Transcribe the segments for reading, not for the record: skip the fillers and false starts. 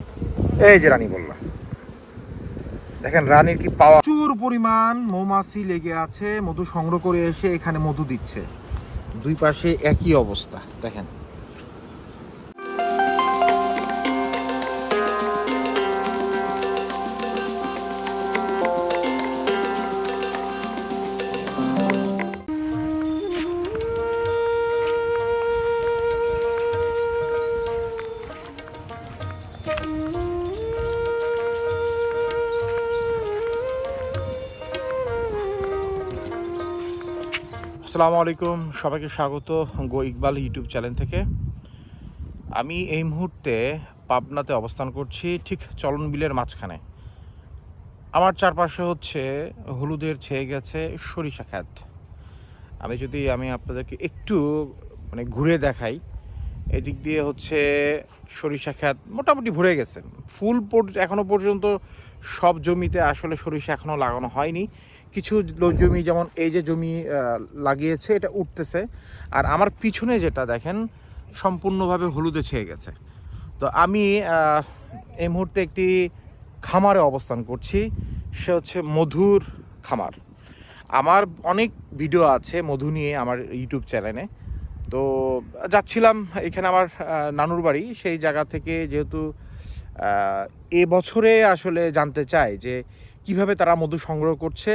এই যে রানী বললা, দেখেন রানীর কি পাওয়া। প্রচুর পরিমাণ মৌমাছি লেগে আছে, মধু সংগ্রহ করে এসে এখানে মধু দিচ্ছে। দুই পাশে একই অবস্থা দেখেন। আসসালামু আলাইকুম, সবাইকে স্বাগত গো ইকবাল ইউটিউব চ্যানেল থেকে। আমি এই মুহূর্তে পাবনাতে অবস্থান করছি, ঠিক চলন বিলের মাঝখানে। আমার চারপাশে হচ্ছে হলুদের ছেয়ে গেছে সরিষা ক্ষেত। আমি আপনাদেরকে একটু ঘুরে দেখাই। এদিক দিয়ে হচ্ছে সরিষা ক্ষেত মোটামুটি ভরে গেছে। এখনও পর্যন্ত সব জমিতে আসলে সরিষা এখনও লাগানো হয়নি। কিছু জমি, যেমন এই যে জমি লাগিয়েছে, এটা উঠতেছে। আর আমার পিছনে যেটা দেখেন সম্পূর্ণভাবে হলুদে ছেয়ে গেছে। তো আমি এই মুহূর্তে একটি খামারে অবস্থান করছি, সে হচ্ছে মধুর খামার। আমার অনেক ভিডিও আছে মধু নিয়ে আমার ইউটিউব চ্যানেলে। তো যাচ্ছিলাম, এখানে আমার নানুর বাড়ি, সেই জায়গা থেকে যেহেতু এ বছরে আসলে জানতে চাই যে কিভাবে তারা মধু সংগ্রহ করছে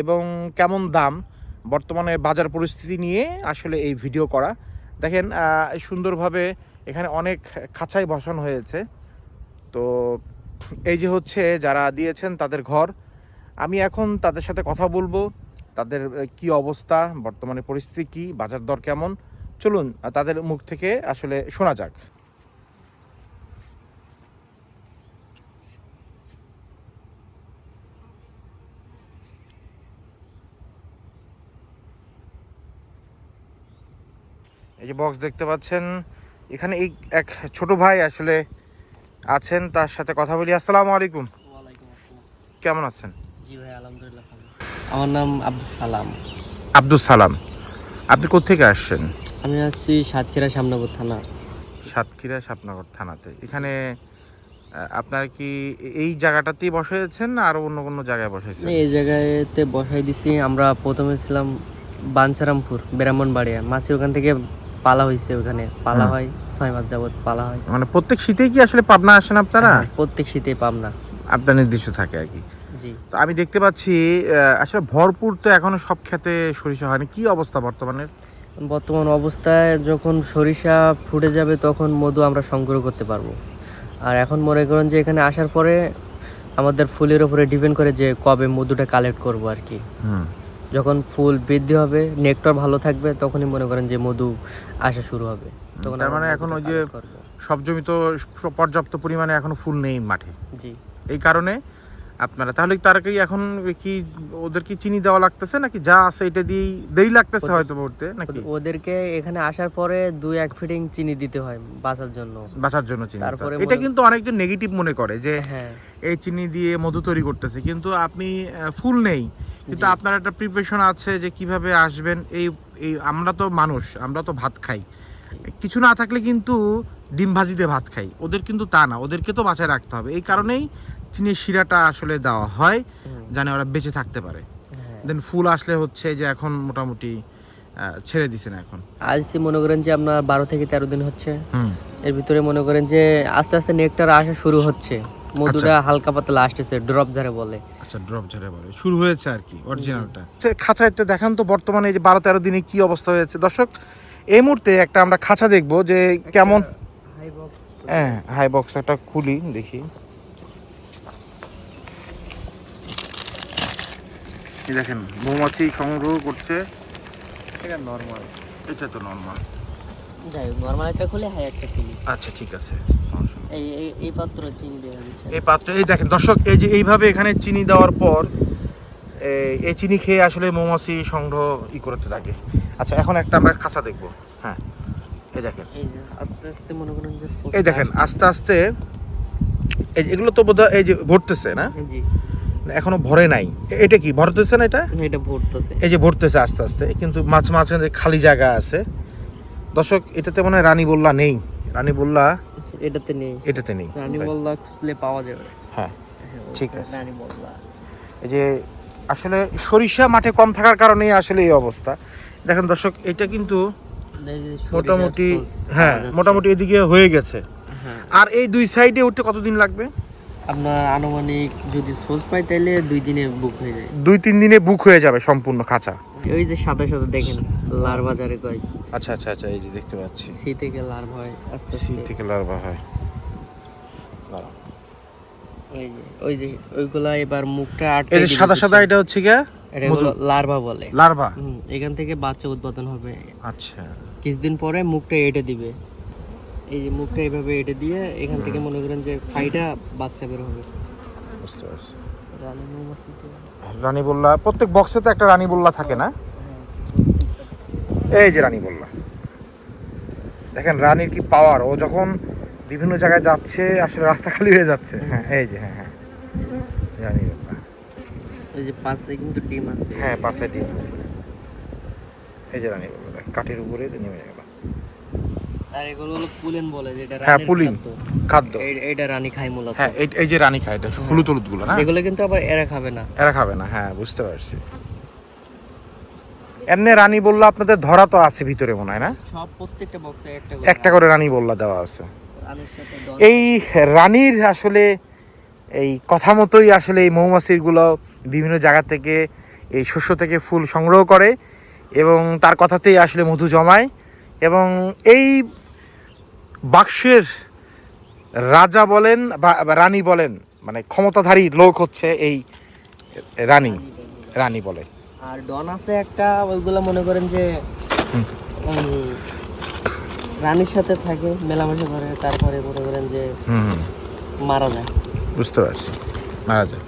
এবং কেমন দাম, বর্তমানে বাজার পরিস্থিতি নিয়ে আসলে এই ভিডিও করা। দেখেন সুন্দরভাবে এখানে অনেক খাঁচাই বসানো হয়েছে। তো এই যে হচ্ছে যারা দিয়েছেন তাদের ঘর। আমি এখন তাদের সাথে কথা বলবো, তাদের কি অবস্থা, বর্তমানে পরিস্থিতি কি, বাজার দর কেমন। চলুন তাদের মুখ থেকে আসলে শোনা যাক। এই যে বক্স দেখতে পাচ্ছেন, এখানে এই এক ছোট ভাই আসলে আছেন, তার সাথে কথা বলি। আসসালামু আলাইকুম। ওয়ালাইকুম আসসালাম। কেমন আছেন? জি ভাই, আলহামদুলিল্লাহ ভালো। আমার নাম আব্দুল সালাম। আব্দুল সালাম, আপনি কোত্থেকে আসছেন? আমি আসছি সাতক্ষীরা শ্যামনগর থানা। সাতক্ষীরা শ্যামনগর থানাতে। এখানে আপনার কি এই জায়গাটাতেই বসাইছেন না আরো অন্য কোনো জায়গায় বসাইছেন? এই জায়গাতে বসাই দিছি। আমরা প্রথমে ছিলাম বাঞ্ছারামপুর, ব্রাহ্মণবাড়িয়া। মাছি ওখান থেকে পালা হয়েছে, ওখানে পালা হয় 6 মাস যাবত পালা হয়। মানে প্রত্যেক শীতেই কি আসলে পাবনা আসেন আপনারা? প্রত্যেক শীতে পাবনা আপনার নির্দিষ্ট থাকে আর কি। জি। তো আমি দেখতে পাচ্ছি আসলে ভরপুর তো এখনো সব খেতে সরিষা হয়নি। কি অবস্থা বর্তমানে? বর্তমান অবস্থায় যখন সরিষা ফুটে যাবে তখন মধু আমরা সংগ্রহ করতে পারবো। আর এখন মনে করেন যে এখানে আসার পরে আমাদের ফুলের উপরে ডিপেন্ড করে যে কবে মধুটা কালেক্ট করবো আর কি। যখন ফুল বৃদ্ধি হবে, নেকটার ভালো থাকবে, তখনই মনে করেন যে মধু আসা শুরু হবে। তখন তার মানে এখন ওই যে সব জমি তো পর্যাপ্ত পরিমাণে এখনো ফুল নেই মাঠে। জি। এই কারণে আপনারা তাহলে তার কি এখন কি ওদের কি চিনি দেওয়া লাগতেছে নাকি যা আছে এটা দিয়েই দেরি লাগতেছে হয়তো পড়তে নাকি? ওদেরকে এখানে আসার পরে 2-1 ফিটিং চিনি দিতে হয় বাঁচার জন্য চিনি। তারপরে এটা কিন্তু অনেকজন নেগেটিভ মনে করে যে হ্যাঁ, এই চিনি দিয়ে মধু তৈরি করতেছে, কিন্তু আপনি ফুল নেই, কিন্তু আপনার একটা প্রিপারেশন আছে যে কিভাবে আসবেন। এই এই আমরা তো মানুষ, আমরা তো ভাত খাই, কিছু না থাকলে কিন্তু ডিম ভাজিতে ভাত খাই। ওদের কিন্তু তা না, ওদেরকে তো বাঁচায় রাখতে হবে। এই কারণেই চিনির শিরাটা আসলে দেওয়া হয়, জানে ওরা বেঁচে থাকতে পারে। দেন ফুল আসলে হচ্ছে যে এখন মোটামুটি ছেড়ে দিছেন এখন। আজকে মনে করেন যে আপনার 12 থেকে 13 দিন হচ্ছে। এর ভিতরে মনে করেন যে আস্তে আস্তে নেকটার আসা শুরু হচ্ছে। মধুটা হালকা পাতলা আসতেছে, ড্রপ ঝাড়ে বলে। আচ্ছা, ড্রপ ঝাড়ে বলে শুরু হয়েছে আর কি অরিজিনালটা। খাঁচা একটা দেখান তো বর্তমানে এই যে 12-13 দিনে কি অবস্থা হয়েছে। দর্শক, এই মুহূর্তে একটা আমরা খাঁচা দেখবো যে কেমন। হ্যাঁ, হাই বক্স একটা খুলি দেখি। দেখেন মৌমাছি সংগ্রহ করছে। এটা নরমাল, এটা তো নরমাল। যাই হোক, নরমাল একটা খুলে হাই একটা খুলি। আচ্ছা ঠিক আছে। এই এই এই পাত্র চিনি দেওয়া হচ্ছে। এই পাত্রে এই দেখেন দর্শক, এই যে এইভাবে এখানে চিনি দেওয়ার পর এই চিনি খেয়ে আসলে মৌমাছি সংগ্রহ করতে থাকে। আচ্ছা, এখন একটা আমরা খাঁচা দেখবো। হ্যাঁ, এই দেখেন এই যে আস্তে আস্তে মনে করেন যে এই দেখেন আস্তে আস্তে এগুলো তো বোধহয় এই যে ভরতেছে না? জি। এখনো ভরে নাই। এটা কি ভরতেছে না? এটা ভরতেছে। এই যে ভরতেছে আস্তে আস্তে, কিন্তু মাঝখানে খালি জায়গা আছে। দর্শক, এটাতে মনে হয় রানী বল্লা নেই। রানী বল্লা এটাতে নেই। এটাতে নেই। রানী মোল্লা খুঁজলে পাওয়া যাবে। হ্যাঁ, ঠিক আছে। রানী মোল্লা এই যে আসলে সরিষা মাঠে কম থাকার কারণেই আসলে এই অবস্থা। দেখেন দর্শক, এটা কিন্তু মোটামুটি, হ্যাঁ মোটামুটি এদিকে হয়ে গেছে। হ্যাঁ, আর এই দুই সাইডে উঠতে কতদিন লাগবে? আপনার আনুমানিক যদি সোর্স পাই তাহলে 2 দিনে বুক হয়ে যায়। 2-3 দিনে বুক হয়ে যাবে সম্পূর্ণ খাঁচা। ওই যে সাদা সাদা দেখেন লার বাজারে কয়। আচ্ছা আচ্ছা আচ্ছা, এই যে দেখতে পাচ্ছি সি থেকে লার হয় আস্তে সি আস্তে। থেকে লার্ভা হয়। দাঁড়াও। ওই যে ওইগুলা এবার মুখটা এই আটকে যে সাদা সাদা, এটা হচ্ছে কি? এটা হলো লার্ভা বলে। লার্ভা। এখান থেকে বাচ্চা উৎপাদন হবে। আচ্ছা, কিছুদিন পরে মুখটা এঁটে দিবে। এই যে মুখটা এইভাবে এঁটে দিয়ে এখান থেকে মনে করেন যে ফাইটা বাচ্চা বের হবে। বুঝতে পারছি। রানী মৌমাছি তো রানী বললা, প্রত্যেক বক্সে তো একটা রানী বললা থাকে না? এই যে রানী বললা, দেখেন রানীর কি পাওয়ার! ও যখন বিভিন্ন জায়গায় যাচ্ছে আসলে রাস্তা খালি হয়ে যাচ্ছে। হ্যাঁ, এই যে, হ্যাঁ হ্যাঁ, রানী বললা। ওই যে পাশে কিন্তু ডিম আছে। হ্যাঁ, পাশে ডিম আছে। এই যে রানী বললা, কাঠের উপরে নেমে গেল। আর এগুলো হলো পুলেন বলে, যেটা হ্যাঁ, রানীর পুলিন খাদ্য। এইটা রানী খায় মূলত। হ্যাঁ, এই যে রানী খায়, এটা হলুদ হলুদ গুলো না? এগুলো কিন্তু আবার এরা খাবে না। এরা খাবে না, হ্যাঁ বুঝতে পারছি। এমনি রানী বললা আপনাদের ধরা তো আছে ভিতরে মনে হয় না? সব প্রত্যেকটা বক্সে একটা করে রানী বললা দেওয়া আছে। রানীর সাথে এই রানীর আসলে এই কথা মতোই আসলে এই মৌমাছির গুলো বিভিন্ন জায়গা থেকে এই শস্য থেকে ফুল সংগ্রহ করে এবং তার কথাতেই আসলে মধু জমায়। এবং এই বাক্সের রাজা বলেন বা রানী বলেন, মানে ক্ষমতাধারী লোক হচ্ছে এই রানী বলে। আর ডন আছে একটা, ওইগুলা মনে করেন যে রানীর সাথে থাকে, মেলামেশা করে, তারপরে মনে করেন যে মারা যায়। বুঝতে পারছি, মারা যায়।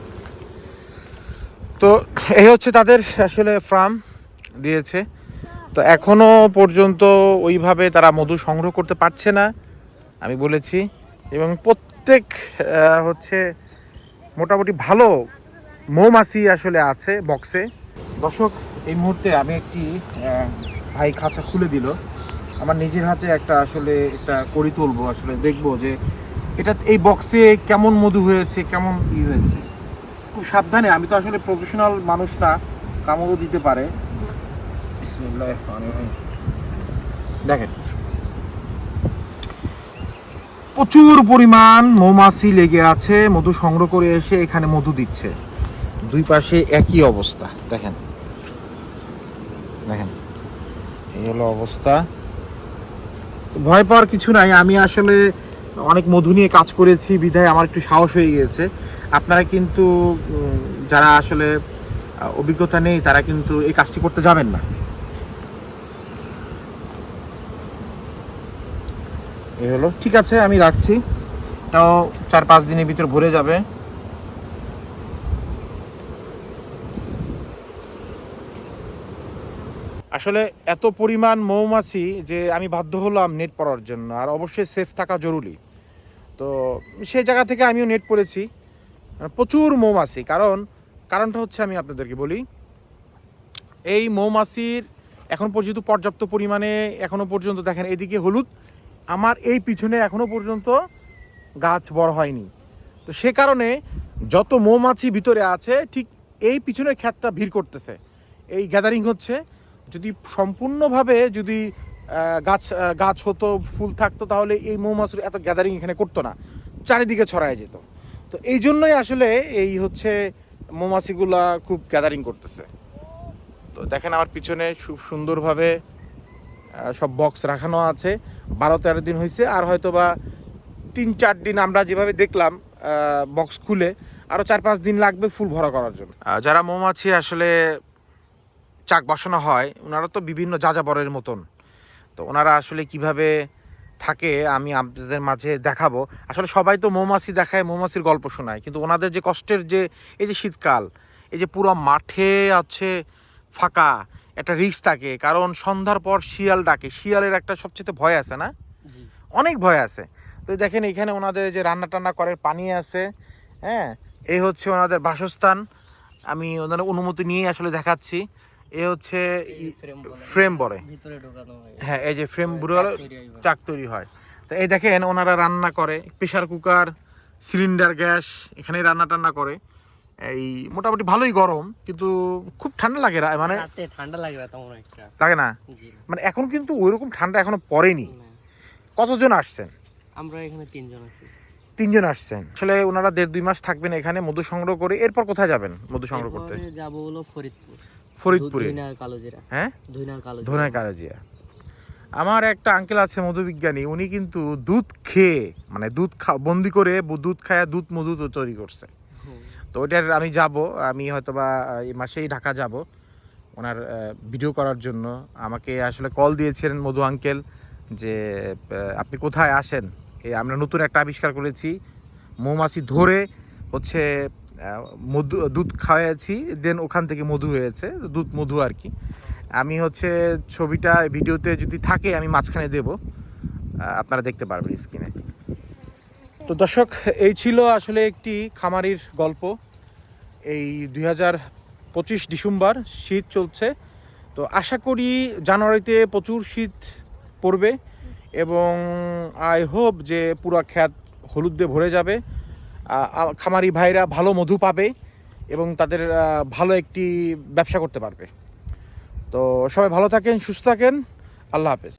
তো এই হচ্ছে তাদের আসলে ফার্ম দিয়েছে। তো এখনো পর্যন্ত ওইভাবে তারা মধু সংগ্রহ করতে পারছে না, আমি বলেছি। এবং প্রত্যেক হচ্ছে মোটামুটি ভালো মৌমাছি আসলে আছে বক্সে। দর্শক, এই মুহূর্তে আমি একটি ভাই খাঁচা খুলে দিল, আমার নিজের হাতে একটা আসলে একটা কড়ি তুলবো, আসলে দেখবো যে এটা এই বক্সে কেমন মধু হয়েছে, কেমন হয়েছে। খুব সাবধানে, আমি তো আসলে প্রফেশনাল মানুষ না, কামড়ও দিতে পারে। বিসমিল্লাহির রহমানির রহিম। দেখেন, প্রচুর পরিমাণ মৌমাছি লেগে আছে, মধু সংগ্রহ করে এসে এখানে মধু দিচ্ছে। দুই পাশে একই অবস্থা, দেখেন দেখেন, এই হলো অবস্থা। ভয় পাওয়ার কিছু নাই, আমি আসলে অনেক মধু নিয়ে কাজ করেছি বিধায় আমার একটু সাহস হয়ে গিয়েছে। আপনারা কিন্তু যারা আসলে অভিজ্ঞতা নেই তারা কিন্তু এই কাজটি করতে যাবেন না। এই হলো, ঠিক আছে আমি রাখছি, তাও 4-5 দিনের ভিতর ভরে যাবে। আসলে এত পরিমাণ মৌমাছি যে আমি বাধ্য হলাম নেট পরার জন্য, আর অবশ্যই সেফ থাকা জরুরি। তো সেই জায়গা থেকে আমিও নেট পরেছি। প্রচুর মৌমাছি, কারণটা হচ্ছে আমি আপনাদেরকে বলি, এই মৌমাছির এখন পর্যন্ত পর্যাপ্ত পরিমাণে, এখনো পর্যন্ত দেখেন এদিকে হলুদ, আমার এই পিছনে এখনো পর্যন্ত গাছ বড় হয়নি। তো সে কারণে যত মৌমাছি ভিতরে আছে ঠিক এই পিছনের ক্ষেতটা ভিড় করতেছে, এই গ্যাদারিং হচ্ছে। যদি সম্পূর্ণভাবে যদি গাছ হতো, ফুল থাকতো, তাহলে এই মৌমাছির এত গ্যাদারিং এখানে করতো না, চারিদিকে ছড়ায় যেত। তো এই জন্যই আসলে এই হচ্ছে মৌমাছিগুলা খুব গ্যাদারিং করতেছে। তো দেখেন আমার পিছনে খুব সুন্দরভাবে সব বক্স রাখানো আছে। 12-13 দিন হয়েছে, আর হয়তো বা 3-4 দিন আমরা যেভাবে দেখলাম বক্স খুলে, আরও 4-5 দিন লাগবে ফুল ভরা করার জন্য। যারা মৌমাছি আসলে চাক বসানো হয়, ওনারা তো বিভিন্ন যাযাবরের মতন। তো ওনারা আসলে কিভাবে থাকে আমি আপনাদের মাঝে দেখাবো। আসলে সবাই তো মৌমাছি দেখায়, মৌমাছির গল্প শোনায়, কিন্তু ওনাদের যে কষ্টের, যে এই যে শীতকাল, এই যে পুরো মাঠে আছে ফাঁকা, একটা রিস্ক থাকে, কারণ সন্ধ্যার পর শিয়াল ডাকে, শিয়ালের একটা সবচেয়ে ভয় আছে না, অনেক ভয় আছে। তো দেখেন এখানে ওনাদের যে রান্না টান্না করে পানি আছে, হ্যাঁ, এই হচ্ছে ওনাদের বাসস্থান। আমি ওনাদের অনুমতি নিয়েই আসলে দেখাচ্ছি। এ হচ্ছে ফ্রেম বলে, ভিতরে ঢোকানো হয়। হ্যাঁ এই যে ফ্রেম চাক তৈরি হয়। তো এই দেখেন ওনারা রান্না করে, প্রেশার কুকার, সিলিন্ডার গ্যাস, এখানে রান্না টান্না করে। এই মোটামুটি ভালোই গরম, কিন্তু খুব ঠান্ডা লাগে মানে রাতে ঠান্ডা লাগে না তেমন একটা। লাগে না, জি না। মানে এখন কিন্তু ওইরকম ঠান্ডা এখনো পড়েনি। না। কতজন আসছেন? আমরা এখানে 3 জন আছি। 3 জন আসছেন। আসলে ওনারা 1.5-2 মাস থাকবেন এখানে মধু সংগ্রহ করে। এরপর কোথায় যাবেন মধু সংগ্রহ করতে? এরপরে যাবো হলো ফরিদপুর। ফরিদপুরে। ধুইনার কালোজিরা। হ্যাঁ, ধুইনার কালোজিরা। ধুনায় কারাজিয়া। আমার একটা আঙ্কেল আছে মধুবিজ্ঞানী, উনি কিন্তু দুধ খেয়ে মানে বন্দি করে দুধ খায়া দুধ মধু তৈরি করছে। হুম। তো ওইটার আমি যাব, আমি হয়তো বা এই মাসেই ঢাকা যাব ওনার ভিডিও করার জন্য। আমাকে আসলে কল দিয়েছিলেন মধু আঙ্কেল যে আপনি কোথায় আসেন, আমরা নতুন একটা আবিষ্কার করেছি, মৌমাছি ধরে হচ্ছে মধু দুধ খাওয়াইছি, দেন ওখান থেকে মধু হয়েছে, দুধ মধু আর কি। আমি হচ্ছে ছবিটা ভিডিওতে যদি থাকে আমি মাঝখানে দেব, আপনারা দেখতে পারবেন স্ক্রিনে। তো দর্শক, এই ছিল আসলে একটি খামারির গল্প। এই 2025 ডিসেম্বর, শীত চলছে। তো আশা করি জানুয়ারিতে প্রচুর শীত পড়বে এবং আই হোপ যে পুরো ক্ষেত হলুদ দিয়ে ভরে যাবে। খামারি ভাইরা ভালো মধু পাবে এবং তাদের ভালো একটি ব্যবসা করতে পারবে। তো সবাই ভালো থাকেন, সুস্থ থাকেন, আল্লাহ হাফেজ।